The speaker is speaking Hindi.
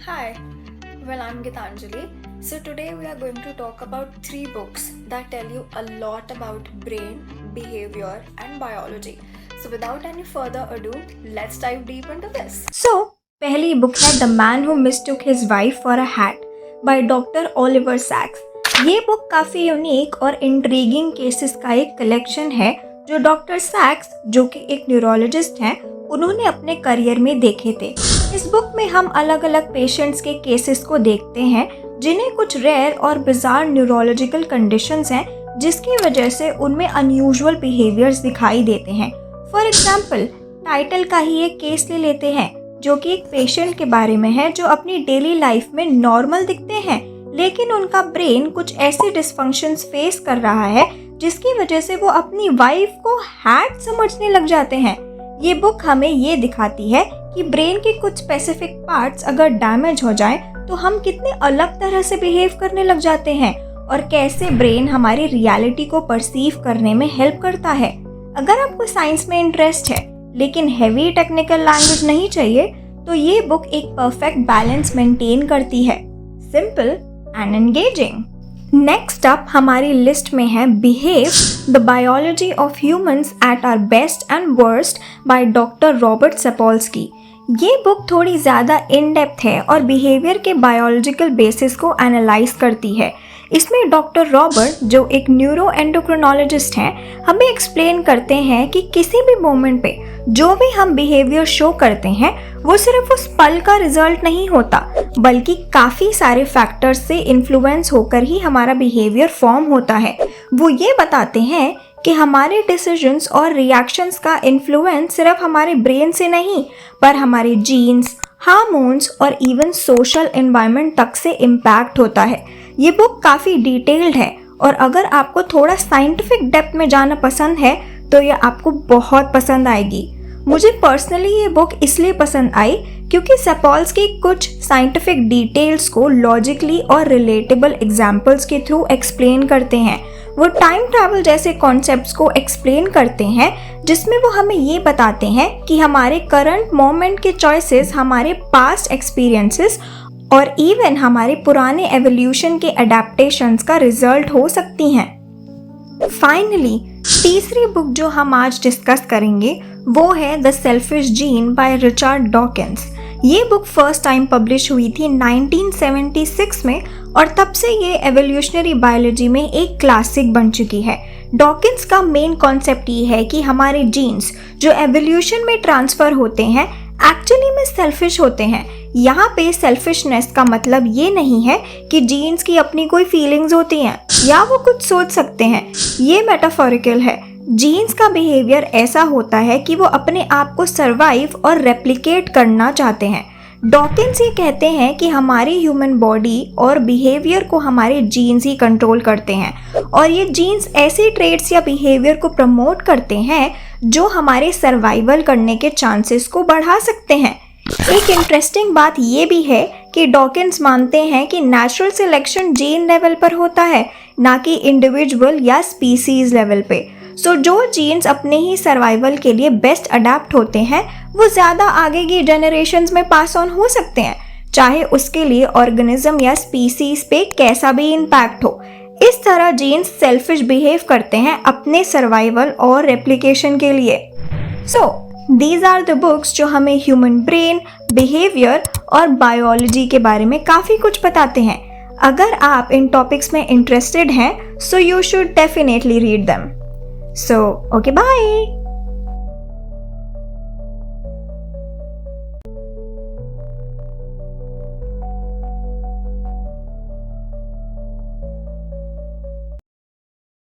Hi, I'm Gitanjali. So today we are going to talk about 3 books that tell you a lot about brain, behavior and biology. So without any further ado, let's dive deep into this. So, पहली बुक है the man who mistook his wife for a hat by doctor Oliver Sacks. ये बुक काफ़ी यूनिक और इंट्रीगिंग केसेस का एक कलेक्शन है जो डॉक्टर सैक्स, जो कि एक न्यूरोलॉजिस्ट हैं, उन्होंने अपने करियर में देखे थे। इस बुक में हम अलग अलग पेशेंट्स के केसेस को देखते हैं जिन्हें कुछ रेयर और बिजार न्यूरोलॉजिकल कंडीशंस हैं जिसकी वजह से उनमें अनयूजुअल बिहेवियर्स दिखाई देते हैं। फॉर एग्जाम्पल, टाइटल का ही एक केस ले लेते हैं जो कि एक पेशेंट के बारे में है जो अपनी डेली लाइफ में नॉर्मल दिखते हैं, लेकिन उनका ब्रेन कुछ ऐसे डिसफंक्शंस फेस कर रहा है जिसकी वजह से वो अपनी वाइफ को हैट समझने लग जाते हैं। ये बुक हमें ये दिखाती है कि ब्रेन के कुछ स्पेसिफिक पार्ट्स अगर डैमेज हो जाएं तो हम कितने अलग तरह से बिहेव करने लग जाते हैं और कैसे ब्रेन हमारी रियलिटी को परसीव करने में हेल्प करता है। अगर आपको साइंस में इंटरेस्ट है लेकिन हेवी टेक्निकल लैंग्वेज नहीं चाहिए तो ये बुक एक परफेक्ट बैलेंस मेंटेन करती है, simple and engaging. Next up हमारी लिस्ट में है behave the biology of humans at our best and worst by doctor Robert Sapolsky. ये बुक थोड़ी ज़्यादा इन डेप्थ है और बिहेवियर के बायोलॉजिकल बेसिस को एनालाइज करती है। इसमें डॉक्टर रॉबर्ट, जो एक न्यूरो एंडोक्रिनोलॉजिस्ट हैं, हमें एक्सप्लेन करते हैं कि किसी भी मोमेंट पे जो भी हम बिहेवियर शो करते हैं वो सिर्फ उस पल का रिजल्ट नहीं होता बल्कि काफ़ी सारे फैक्टर्स से इन्फ्लुएंस होकर ही हमारा बिहेवियर फॉर्म होता है। वो ये बताते हैं कि हमारे डिसीजंस और रिएक्शंस का इन्फ्लुएंस सिर्फ हमारे ब्रेन से नहीं पर हमारे जीन्स, हार्मोन्स और इवन सोशल एनवायरनमेंट तक से इम्पैक्ट होता है। ये बुक काफ़ी डिटेल्ड है और अगर आपको थोड़ा साइंटिफिक डेप्थ में जाना पसंद है तो ये आपको बहुत पसंद आएगी। मुझे पर्सनली ये बुक इसलिए पसंद आई क्योंकि सपोल्स्की कुछ साइंटिफिक डिटेल्स को लॉजिकली और रिलेटेबल एग्जाम्पल्स के थ्रू एक्सप्लेन करते हैं। वो टाइम ट्रैवल जैसे कॉन्सेप्ट्स को एक्सप्लेन करते हैं जिसमें वो हमें ये बताते हैं कि हमारे करंट मोमेंट के चॉइसेस हमारे पास्ट एक्सपीरियंसेस और इवन हमारे पुराने एवोल्यूशन के अडेप्टेशंस का रिजल्ट हो सकती हैं। फाइनली तीसरी बुक जो हम आज डिस्कस करेंगे वो है the selfish gene by Richard Dawkins. ये बुक फर्स्ट टाइम पब्लिश हुई थी 1976 में और तब से ये एवोल्यूशनरी बायोलॉजी में एक क्लासिक बन चुकी है। डॉकिंस का मेन कॉन्सेप्ट ये है कि हमारे जीन्स जो एवोल्यूशन में ट्रांसफ़र होते हैं एक्चुअली में सेल्फिश होते हैं। यहाँ पे सेल्फिशनेस का मतलब ये नहीं है कि जीन्स की अपनी कोई फीलिंग्स होती हैं या वो कुछ सोच सकते हैं, ये मेटाफोरिकल है। जीन्स का बिहेवियर ऐसा होता है कि वो अपने आप को सर्वाइव और रेप्लिकेट करना चाहते हैं। डॉकिंस ये कहते हैं कि हमारी ह्यूमन बॉडी और बिहेवियर को हमारे जीन्स ही कंट्रोल करते हैं और ये जीन्स ऐसे ट्रेट्स या बिहेवियर को प्रमोट करते हैं जो हमारे सर्वाइवल करने के चांसेस को बढ़ा सकते हैं। एक इंटरेस्टिंग बात ये भी है कि डॉकिंस मानते हैं कि नेचुरल सिलेक्शन जीन लेवल पर होता है, ना कि इंडिविजुअल या स्पीसीज लेवल पे। सो जो जीन्स अपने ही सर्वाइवल के लिए बेस्ट अडेप्ट होते हैं वो ज़्यादा आगे की जनरेशन्स में पास ऑन हो सकते हैं, चाहे उसके लिए ऑर्गेनिज्म या स्पीसीज पे कैसा भी इम्पैक्ट हो। इस तरह जीन्स सेल्फिश बिहेव करते हैं अपने सर्वाइवल और रेप्लिकेशन के लिए। So these are the books जो हमें ह्यूमन ब्रेन, बिहेवियर और बायोलॉजी के बारे में काफ़ी कुछ बताते हैं। अगर आप इन टॉपिक्स में इंटरेस्टेड हैं so you should definitely read them. So, okay, bye!